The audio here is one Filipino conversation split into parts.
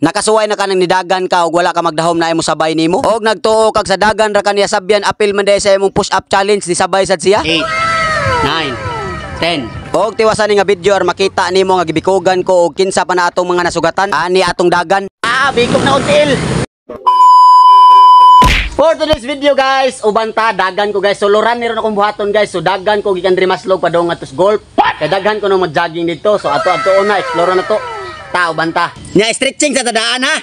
Nakasuway na ka nang nidagan ka og wala ka magdahom na imo sabay nimo. Og nagtuo kag sa dagan ra kaniya sabyan apil man day sa imong push up challenge ni sabay sad siya. 8 9 10. Og tiwasan ni nga video ar makita nimo nga gibikugan ko og kinsa pa na atong mga nasugatan ani atong dagan. Bikog na until. For today's video guys, ubanta dagan ko guys. So luran ni ron akong buhaton guys. So dagan ko gikan diri Maslog padong atos golf. Kay daghan ko nang mag-jogging dito. So ato na explore na to. Ta ubanta. Nya stretching sa tadaan ha.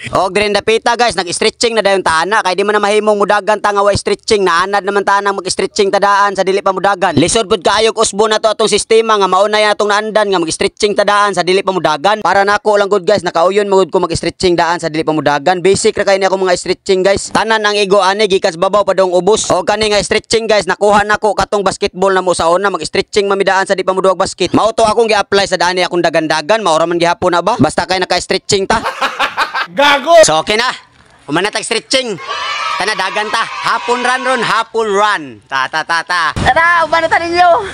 Og diri dapita guys, nag-stretching na dayon taana kay di man na mahimong mudagan ta nga wa stretching. Naanad naman ta nang mag-stretching tadaan sa dili pa mudagan. Lisod pud kaayog usbo na to atong sistema nga mauna yan atong naandan nga mag-stretching tadaan sa dili pa mudagan. Para nako lang good guys, nakauyon magud ko mag-stretching daan sa dili pa mudagan. Basic ra kay ni ako mga stretching guys. Tanan ang igo ani gikas babaw padong ubos. Og kani nga stretching guys, nakuha nako katong basketball na mo sa una mag-stretching mamidaan sa di pa muduag basket. Mao to akong gi-apply sa daan ni akong dagan-dagan, mao ra man gihapon na ba? Basta kay naka-stretching ta. Gago! So okay na. Humanatag stretching. Tana dagan ta. Hapon run. Ta. Tara, umanata ninyo.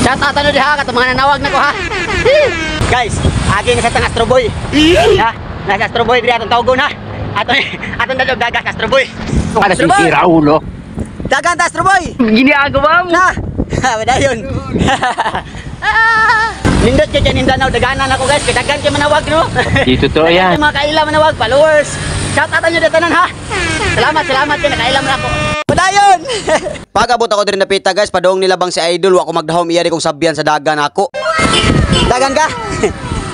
Shout out ano diha katong mga nanawag na ko ha. Guys, agi nga sa tang Astro Boy. Ha? Nasa Astro Boy diri atong tawgon ha. Atong dadog dagas Astro Boy. Para sisira ulo. Dagan ta Astro Boy. Giniagawa mo. Na. Wala yun. Nindot kay Mindanao daganan ako guys, kay daghan kay manawag no. Di totoo yan. Mga kaila manawag followers. Shout out nyo datanan ha. Salamat kay nakailam na ako. Padayon. Pagabot ako diri napita guys, padong nilabang si Idol, wa ko magdahom iya di kong sabyan sa dagan ako. Dagan ka?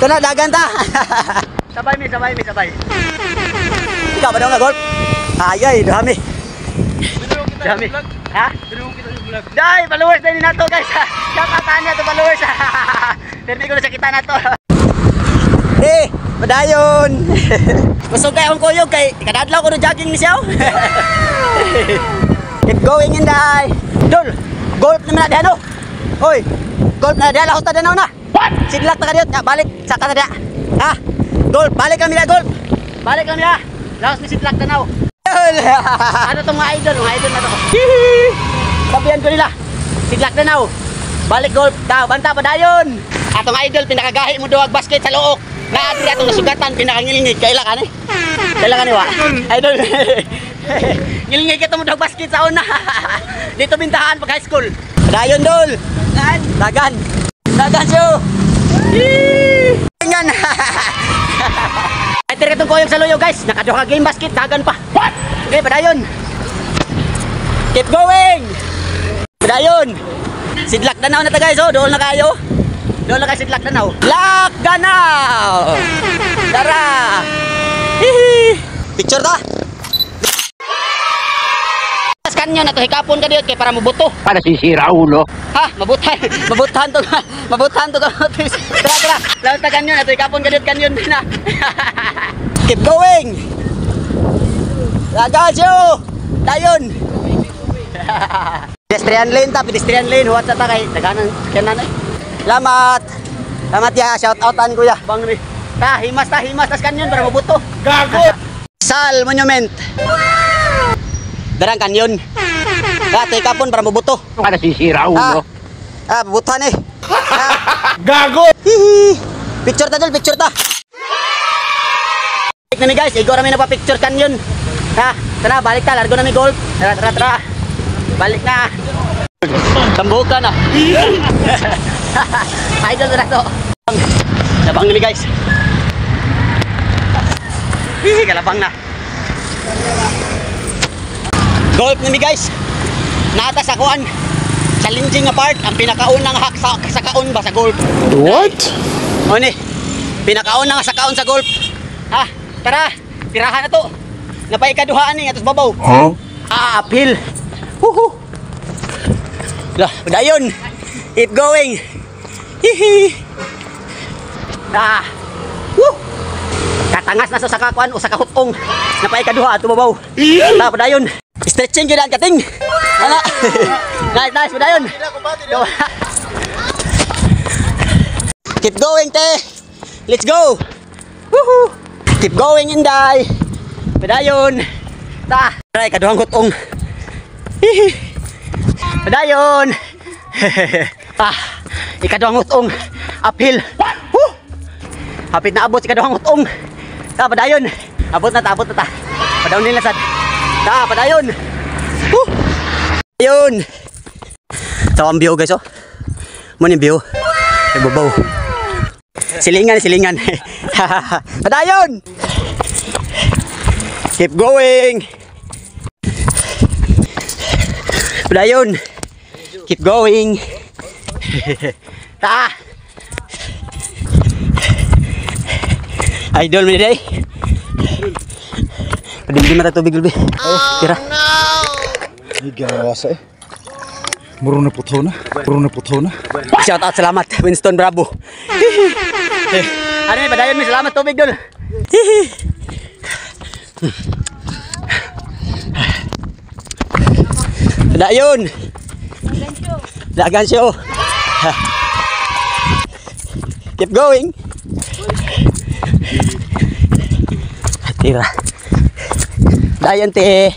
Tana dagan ta. Sabay mi. Ikaw ba daw nga golf? Ayay, dami. Dami. Ha? Dai, followers din nato guys. Shout out niya to followers. Permi ko na sa kita nato. Padayon. Gusto kay akong kuyog kay kadadlaw ko na jogging ni siya. Keep going in dai. Dol, golf naman na diha no. Hoy, golf na diha lahos ta danaw na. What? Sidlak ta kadiyot, balik sa ka diha. Ha? Golf, balik kami na golf. Balik kami na. Lahos ni sidlak danaw. Ano tong mga idol na to. Sabihan ko nila. Sidlak danaw. Balik golf. Banta padayon. Atong idol pinakagahi mo duwag basket sa look. Naadri atong nasugatan pinakangilingig kailangan eh. Kailangan wa. Idol. Ngilingig kita mo duwag basket sa una. Dito bintahan pag high school. Padayon dol. Dagan. Dagan siyo. Ingan. Ay tira itong koyong sa loyo guys. Nakaduha game basket. Dagan pa. What? Okay, padayon. Keep going. Padayon. Sidlak danaw na ta guys, oh. Doon na kayo. Doon na kayo sidlak danaw. Lak danaw. Tara. Hihi. Picture ta. Kanyo na to hikapon ka diot kay para mabuto. Para sisira ulo. Ha, mabutan to. Tara. Lawan ta kanyo na to hikapon ka diot kanyon na. Keep going. Lagasyo. Dayon. Pedestrian lane, huwag sa takay. Daganan, kanan eh. Salamat ya, shout outan kuya. Bang ri. Himas tas kanyon para mabuto. Gago. Sal Monument. Darang kanyon. Take kapon para mabuto. Para sisira ulo. Bubutan eh. Gago. Picture ta. Na mi guys, igo rami na pa picture kanyon. Tara, balik ta, largo na mi golf. Tara. Balik na. Tambukan na. Idol na to. Labang nili guys. Kalabang na. Golf nimi guys. Nata sa kuan. Challenging nga part. Ang pinakaunang hak sa kaon ba sa golf. What? O ni. Pinakaunang sa kaon sa golf. Tara. Tirahan na to. Napay kaduhaan ni atos babaw. Apil. Lah, padayon. Keep going. Hihi. Katangas na sa kakuan o sa kahutong. Napay kaduha ato babaw. Padayon. Stretching gyud ang kating. Ana. Nice, padayon. Keep going, te. Let's go. Woohoo. Keep going, Inday. Padayon. Try kaduhang hutong. Hihi. Padayon. Ikaduhang hutong. Uphill. Hapit na abot si kaduhang hutong. Ta, padayon. Abot na ta. Padayon nila sad. Ta, padayon. Ayun. So, ang view guys, oh. Mo ni view. Ibabaw. Silingan. Padayon. Keep going. Padayon. Keep going. Ta. Idol mo day. Padimdim mata tubig ulbi. Tira. Gawasa eh. Muro na putho na. Shout out, salamat Winston Bravo. Ano ni padayon mi, salamat tubig dol. Padayon. Dagan siyo. Keep going. Tira. Dayon te.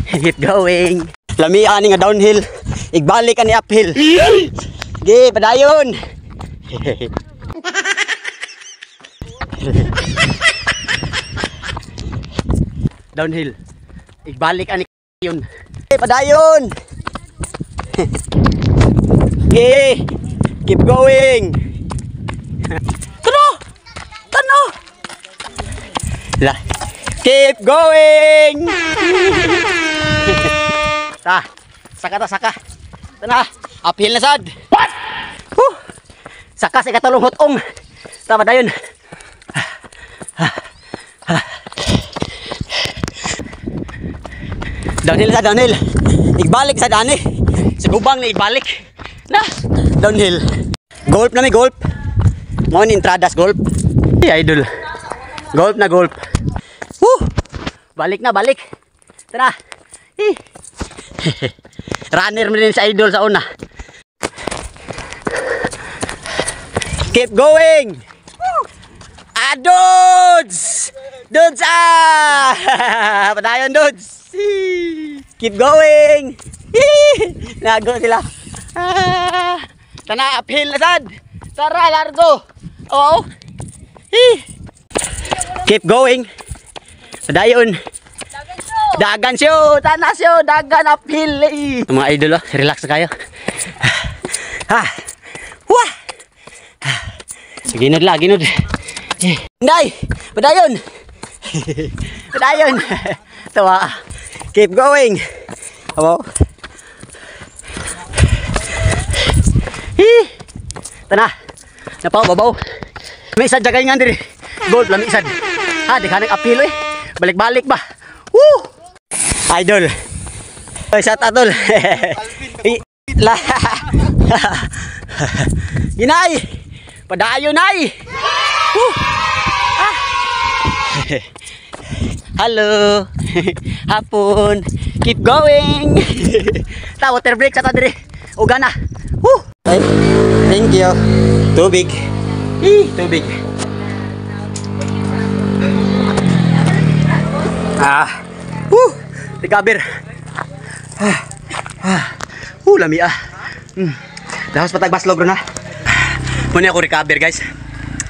Keep going. Lami ani nga downhill. Igbalik ani uphill. Gi, padayon. Downhill. Igbalik ani yun. Padayon. Gi. Keep going. Tano. La. Keep going. Ta. Saka. Tana. Uphill na sad. What? Saka sa katulong hotong. Ta, padayon. Downhill. Igbalik sa dani. Sa gubang na igbalik. Na, downhill. Golf na may golf. Mo ni entradas golf. Idol. Golf na golf. Balik. Tara. Runner mo din sa idol sa una. Keep going. Dudes! Padayon, dudes! Keep going! Nago sila. Tana, uphill na sad. Tara, largo. Oo. Keep going. Padayon. Dagan siyo. Tana siyo. Dagan uphill. Mga idol, relax na kayo. Wah! Ginod. Nday! Padayon! Tawa. Keep going. Abo. Tana. Napaw babaw. May sad jagay nga diri. Gold lami sad. Di ka nag-apilo eh. Balik-balik ba? Woo! Idol. Oy, shout out tol. Inay. Padayon nay. Hello. Hapon. Keep going. Ta, water break sa ta dire. Uga na. Ay, thank you. Tubig. Tubig. Tikabir. Lami Dahos patagbas logro na. Muna ako recover guys.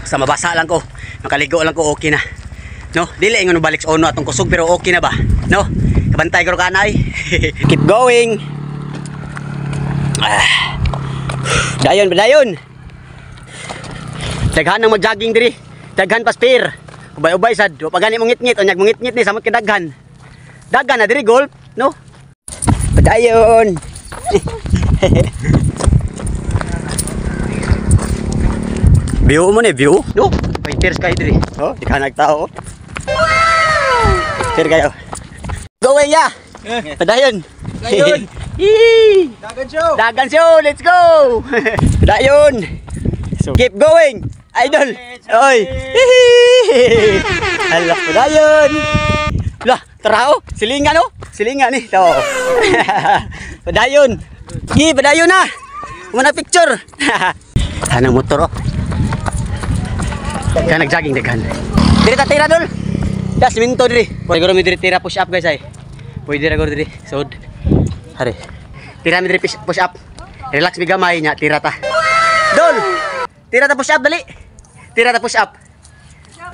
Sa mabasa lang ko. Nakaligo lang ko, okay na. No, dili ingon balik sa ono atong kusog pero okay na ba? No? Kabantay ko kanay. Keep going. Dayon. Daghan nang mag-jogging diri. Daghan pa spear. Ubay-ubay sad. Wa pa gani mo ngit-ngit, onyag mo ngit-ngit ni samot kadaghan. Daghan na diri golf, no? Padayon. View mo ni view, no? Painters kayo diri. Di ka nagtao. Sir kayo. Going ya. Padayon. Dagan show, let's go. Padayon. Keep going. Idol. Oy. Hala, padayon. Lah, tarao, silingan no? Silingan ni. To. Padayon. Padayon na. Muna picture. Tanang motor oh. Kaya nag-jogging daghan. Diri ta tira dol. Das minto diri. Siguro mi diri tira push up guys ay. Pwede ra gud diri. Sod. Hari. Tira mi diri push up. Relax mi gamay nya tira ta. Dol. Tira ta push up dali. Tira ta push up.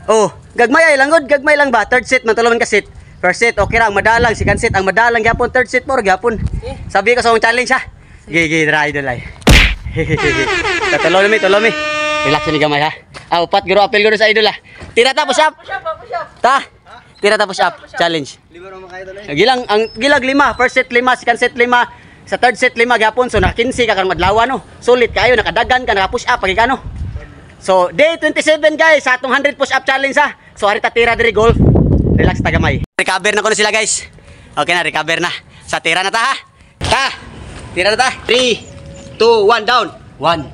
Oh, gagmay ay lang god, gagmay lang ba? Third set man tuluman ka set. First set okay ra ang madalang, second set ang madalang gyapon, third set mo gyapon. Sabi ko sa mong challenge ha. Gigi dra idol ay. Tulomi. Relax ni gamay ha. Ah, upat guro apel guro sa idol ha. Tira ta push up. Ta. Tira ta push up challenge. Gilang ang gilag 5, first set 5, second set 5, sa third set 5 gyapon. So na 15 ka kan madlawan no. Sulit kayo nakadagan ka naka push up pagi kano. So day 27 guys sa atong 100 push up challenge ha. So harita tira diri golf. Relax ta gamay. Recover na ko na sila guys. Okay na, recover na. Sa tira na ta ha. Ta. Tira na ta. 3 2 1 down. 1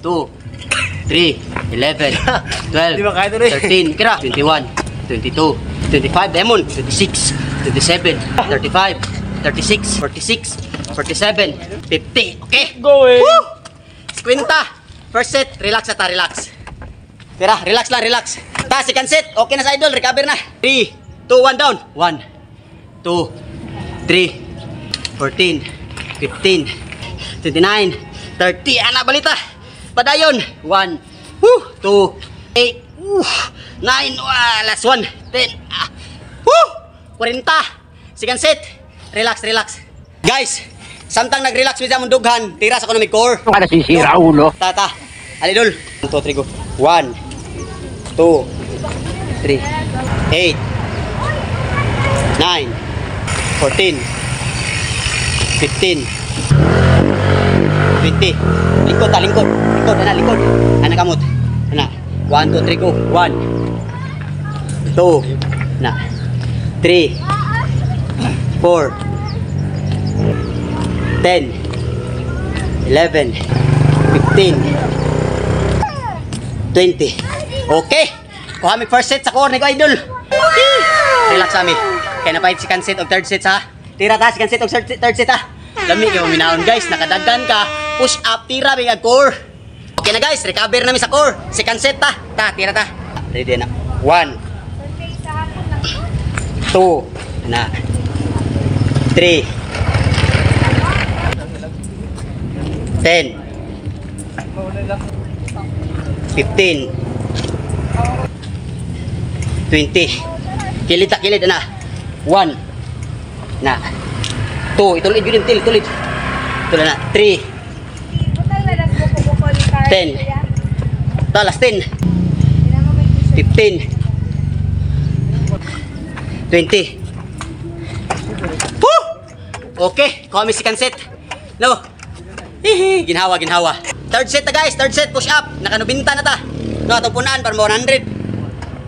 2 3 11 12 13 kira 21 22 25 demon 26 27 35 36 46 47 50. Okay. Going. Woo! Quinta. First set, relax ata, relax. Tira, relax lang, relax. Ta, second set, okay na sa idol, recover na. 3 2 1 down. 1 2 3 14 15 29 30. Ana balita. Padayon. 1 2 8 9 last 1 10 40. Second set. Relax, relax. Guys, samtang nag-relax mi sa mong dughan, tira sa economic core. Ano nasisira ulo? Tata. Alidol. 1 2 3 go. 1 2 3 8 9 14 15 20. Lingkod ta, lingkod. Lingkod, ana, lingkod. Ana kamot. Ana. 1 2 3 go. 1 2 na 3 4 10 11 15 20. Okay. Kuha mi first set sa core ni ko idol. Relax ami. Kaya napahit second set o third set ha. Tira ta second set o third set ha. Lami kayo minaon guys, nakadagan ka. Push up, tira bigag core. Okay na guys, recover na mi sa core. Second set ta. Ta, tira ta. Ready na. 1 2 na 3 10 15 20. Kilid na. 1 na 2. Ituloy yun, tuloy na. 3 10. Ta, last 10 15 20. Woo! Okay, kami second set. No. Hihi, ginhawa. Third set ta guys, third set push up. Nakanubinta na ta. No, atong punaan para 100.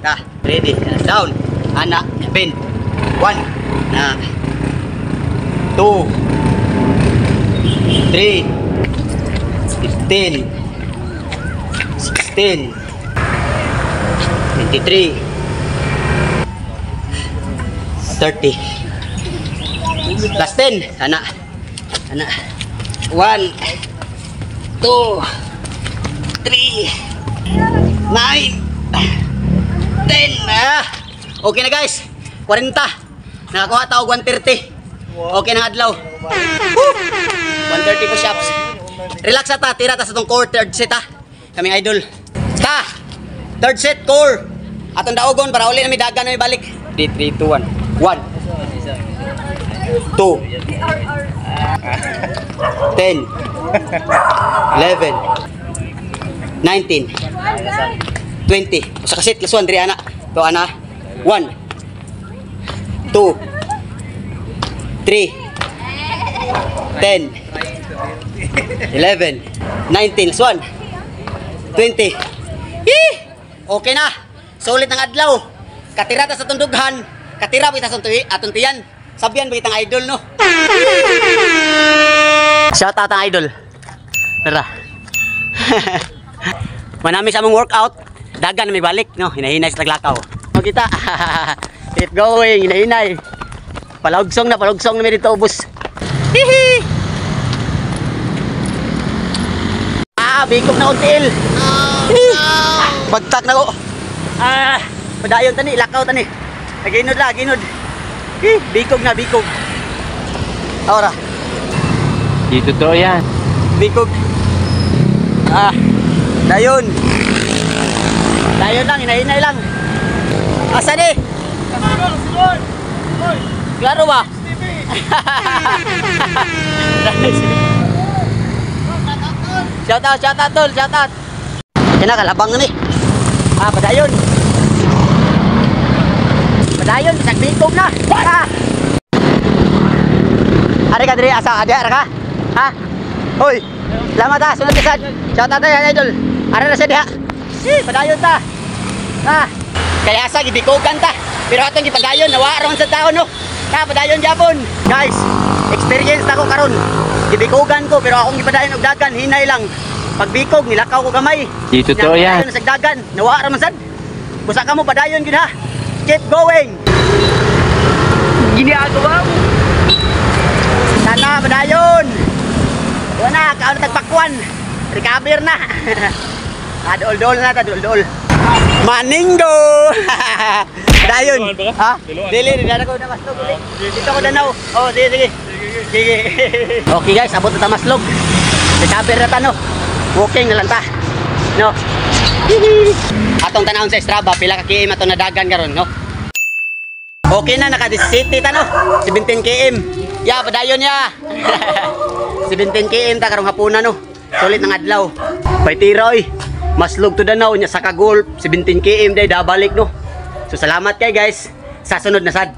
Ta, ready. Down. Ana, bend. 1 na 2 3 15 16 23 30. Last 10. Ana. 1 2 3 9 10. Okay na guys. 40. Nakakuha tao 130. Okay na adlaw. 130 push-ups. Relax ata, tira ta sa tong core third set ha. Kaming idol. Ta. Third set core. Atong daogon para uli na mi dagan na mi balik. 3 2 1. 1 2 10 11 19 20. Usa ka set last one diri ana. To ana. 1 2 3 10 11 19 last one 20. Okay na. Sulit ang adlaw. Katira ta sa tundughan. Katira kita sa atong tiyan. Sabihan ba kitang idol no? Shout out ang idol. Tara. Manami sa mong workout. Dagan na may balik no. Hinahinay sa taglakaw. Kita. Keep going. Hinahinay. Palugsong na may dito ubos. Hihi. Bikog na until. Bagtak na ko. Padayon tani, lakaw tani. Ginod. Bikog. Ora. Di totoo yan. Bikog. Dayon lang, hinahinay lang. Asa ni? Klaro ba? Shout out tol, shout out. Kina kalabang ni. Padayon. Padayon sa bikog na. Ari ka diri asa ada ka? Ha? Hoy. Selamat ta, sunod ka sad. Shout out ya idol. Ari na sa diha. Padayon ta. Kaya asa gibikogan ta. Pero atong gipadayon nawaron sa taon no. Padayon Japon. Guys, experience na ko karon. Gibikogan ko pero akong gipadayon og dagan hinay lang. Pagbikog nilakaw ko gamay. Di totoo yan. Sa dagan, nawara man sad. Busa ka mo padayon gid ha. Keep going. Ginagawa mo. Sana padayon. Wala ka tagpakwan. Recover na. Dol-dol na ta, dol-dol. Maninggo. Padayon. Ha? Dili na ko na maslog uli. Dito ko danaw. Oh, sige. Sige. Okay guys, abot na ta maslog. Recover na ta no. Walking na lang ta. No. Atong tanawon sa Strava pila ka km ato na dagan karon no. Okay na naka 17 ta no. 17 km. Ya padayon ya. 17 km ta karong hapuna no. Sulit ng adlaw. Paitiroy. Maslog to Danau nya sa Kagolf 17 km day dabalik no. So salamat kay guys. Sa sunod na sad.